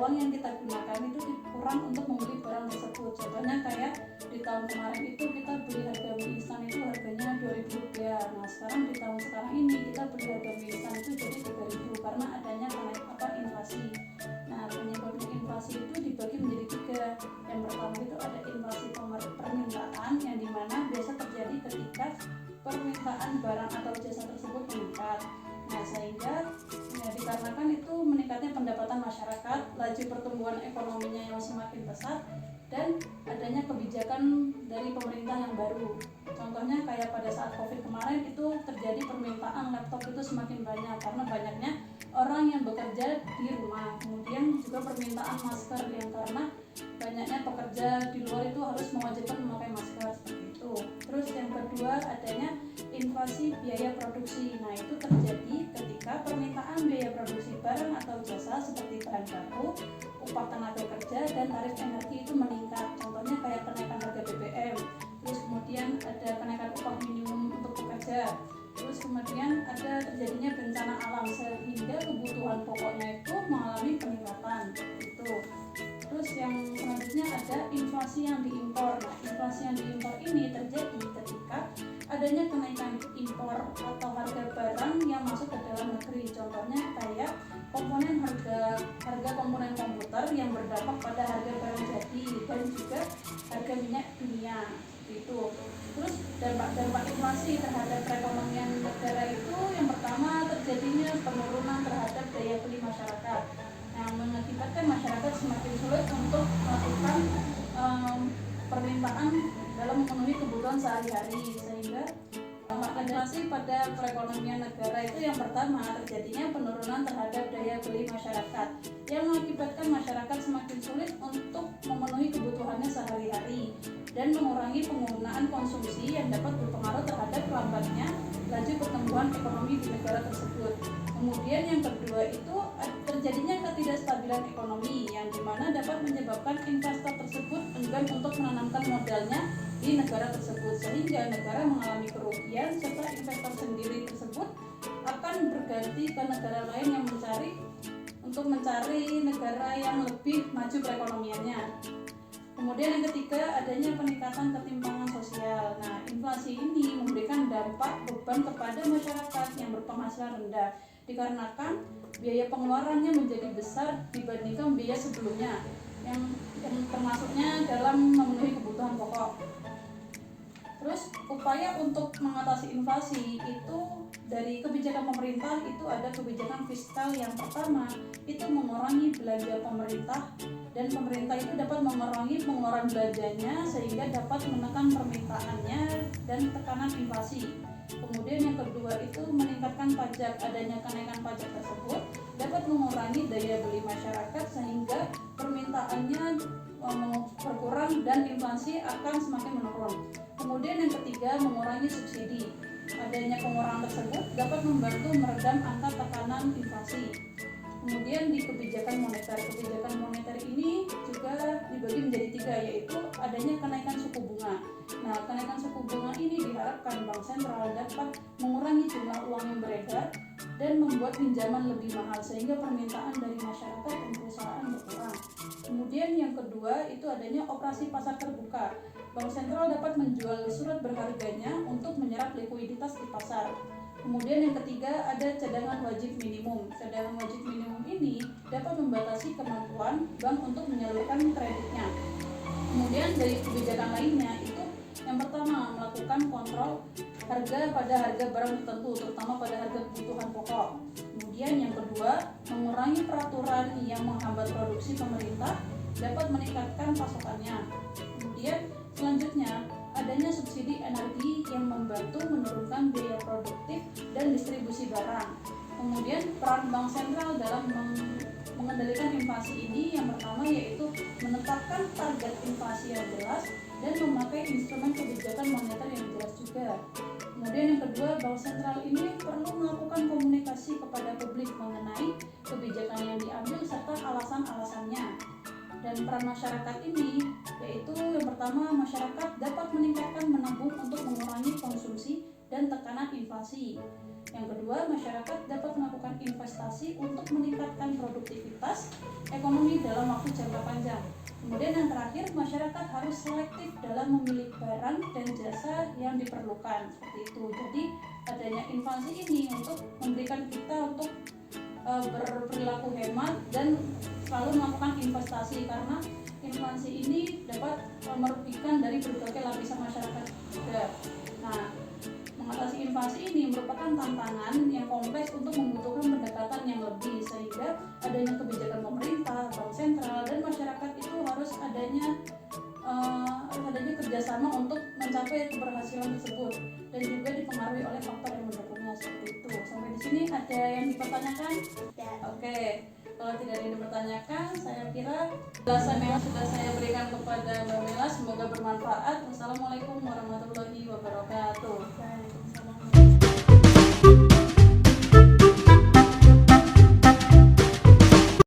uang yang kita gunakan itu kurang untuk membeli barang tersebut. Contohnya kayak di tahun kemarin itu kita beli harga mie instan itu harganya Rp2.000. Nah sekarang di tahun sekarang ini kita beli harga mie instan itu jadi Rp3.000 karena adanya inflasi. Nah penyebab inflasi itu dibagi menjadi tiga. Yang pertama itu ada inflasi permintaan, yang dimana biasa terjadi ketika permintaan barang atau jasa tersebut meningkat. Nah sehingga dikarenakan itu meningkatnya pendapatan masyarakat, laju pertumbuhan ekonominya yang semakin pesat, dan adanya kebijakan dari pemerintah yang baru. Contohnya kayak pada saat COVID kemarin itu terjadi permintaan laptop itu semakin banyak karena banyaknya orang yang bekerja di rumah. Kemudian juga permintaan masker yang karena banyaknya pekerja di luar itu harus mewajibkan memakai masker seperti itu. Terus yang kedua adanya inflasi biaya produksi. Nah itu terjadi ketika permintaan biaya produksi barang atau jasa seperti bahan baku, upah tenaga kerja, dan tarif energi itu meningkat. Contohnya kayak kenaikan harga BBM, terus kemudian ada kenaikan upah minimum untuk pekerja, terus kemudian ada terjadinya bencana alam sehingga kebutuhan pokoknya itu mengalami peningkatan itu. Terus yang selanjutnya ada inflasi yang diimpor. Nah, inflasi yang diimpor ini terjadi ketika adanya kenaikan impor atau harga barang yang masuk ke dalam negeri. Contohnya kayak harga komponen komputer yang berdampak pada harga barang jadi dan juga harga minyak dunia itu. Terus dampak inflasi terhadap perekonomian negara itu yang pertama terjadinya penurunan terhadap daya beli masyarakat yang mengakibatkan masyarakat semakin sulit untuk melakukan permintaan dalam memenuhi kebutuhan sehari-hari, sehingga inflasi pada perekonomian negara itu yang pertama terjadinya penurunan terhadap daya beli masyarakat yang mengakibatkan masyarakat semakin sulit untuk memenuhi kebutuhannya sehari-hari dan mengurangi penggunaan konsumsi yang dapat berpengaruh terhadap lambatnya laju pertumbuhan ekonomi di negara tersebut. Kemudian yang kedua itu terjadinya ketidakstabilan ekonomi yang dimana dapat menyebabkan investor tersebut enggan untuk menanamkan modalnya di negara tersebut, sehingga negara mengalami kerugian serta investor sendiri tersebut akan berganti ke negara lain yang mencari negara yang lebih maju perekonomiannya. Kemudian yang ketiga adanya peningkatan ketimpangan sosial. Nah, inflasi ini memberikan dampak beban kepada masyarakat yang berpenghasilan rendah dikarenakan biaya pengeluarannya menjadi besar dibandingkan biaya sebelumnya yang termasuknya dalam memenuhi kebutuhan pokok. Terus upaya untuk mengatasi inflasi itu dari kebijakan pemerintah itu ada kebijakan fiskal. Yang pertama itu mengurangi belanja pemerintah, dan pemerintah itu dapat mengurangi pengeluaran belanjanya sehingga dapat menekan permintaannya dan tekanan inflasi. Kemudian yang kedua itu meningkatkan pajak. Adanya kenaikan pajak tersebut dapat mengurangi daya beli masyarakat sehingga permintaannya berkurang dan inflasi akan semakin menurun. Kemudian yang ketiga mengurangi subsidi. Adanya pengurangan tersebut dapat membantu meredam angka tekanan inflasi. Kemudian di kebijakan moneter ini juga dibagi menjadi tiga, yaitu adanya kenaikan suku bunga. Nah, kenaikan suku bunga ini diharapkan Bank Sentral dapat mengurangi jumlah uang yang beredar dan membuat pinjaman lebih mahal sehingga permintaan dari masyarakat dan perusahaan berkurang. Kemudian yang kedua itu adanya operasi pasar terbuka. Bank Sentral dapat menjual surat berharganya untuk menyerap likuiditas di pasar. Kemudian yang ketiga ada cadangan wajib minimum. Cadangan wajib minimum ini dapat membatasi kemampuan bank untuk menyalurkan kreditnya. Kemudian dari kebijakan lainnya itu yang pertama melakukan kontrol harga pada harga barang tertentu, terutama pada harga kebutuhan pokok. Kemudian yang kedua mengurangi peraturan yang menghambat produksi pemerintah dapat meningkatkan pasokannya. Kemudian selanjutnya adanya subsidi energi yang membantu menurunkan biaya produktif dan distribusi barang. Kemudian peran Bank Sentral dalam mengendalikan inflasi ini yang pertama yaitu menetapkan target inflasi yang jelas dan memakai instrumen kebijakan moneter yang jelas juga. Kemudian yang kedua, Bank Sentral ini perlu melakukan komunikasi kepada publik mengenai kebijakan yang diambil serta alasan-alasannya. Dan peran masyarakat ini yaitu yang pertama masyarakat dapat meningkatkan menabung untuk mengurangi konsumsi dan tekanan inflasi. Yang kedua, masyarakat dapat melakukan investasi untuk meningkatkan produktivitas ekonomi dalam waktu jangka panjang. Kemudian yang terakhir, masyarakat harus selektif dalam memilih barang dan jasa yang diperlukan, seperti itu. Jadi adanya inflasi ini untuk memberikan kita untuk berperilaku hemat dan selalu melakukan investasi, karena inflasi ini dapat merugikan dari berbagai lapisan masyarakat juga. Nah, mengatasi inflasi ini merupakan tantangan yang kompleks untuk membutuhkan pendekatan yang lebih, sehingga adanya kebijakan pemerintah, bank sentral, dan masyarakat itu harus adanya kerjasama untuk mencapai keberhasilan tersebut, dan juga dipengaruhi oleh faktor yang mendukungnya, seperti itu. Sampai di sini ada yang dipertanyakan? Ya. Oke. Kalau tidak ada yang dipertanyakan, saya kira penjelasan yang sudah saya berikan kepada Mbak Mela semoga bermanfaat. Wassalamualaikum warahmatullahi wabarakatuh.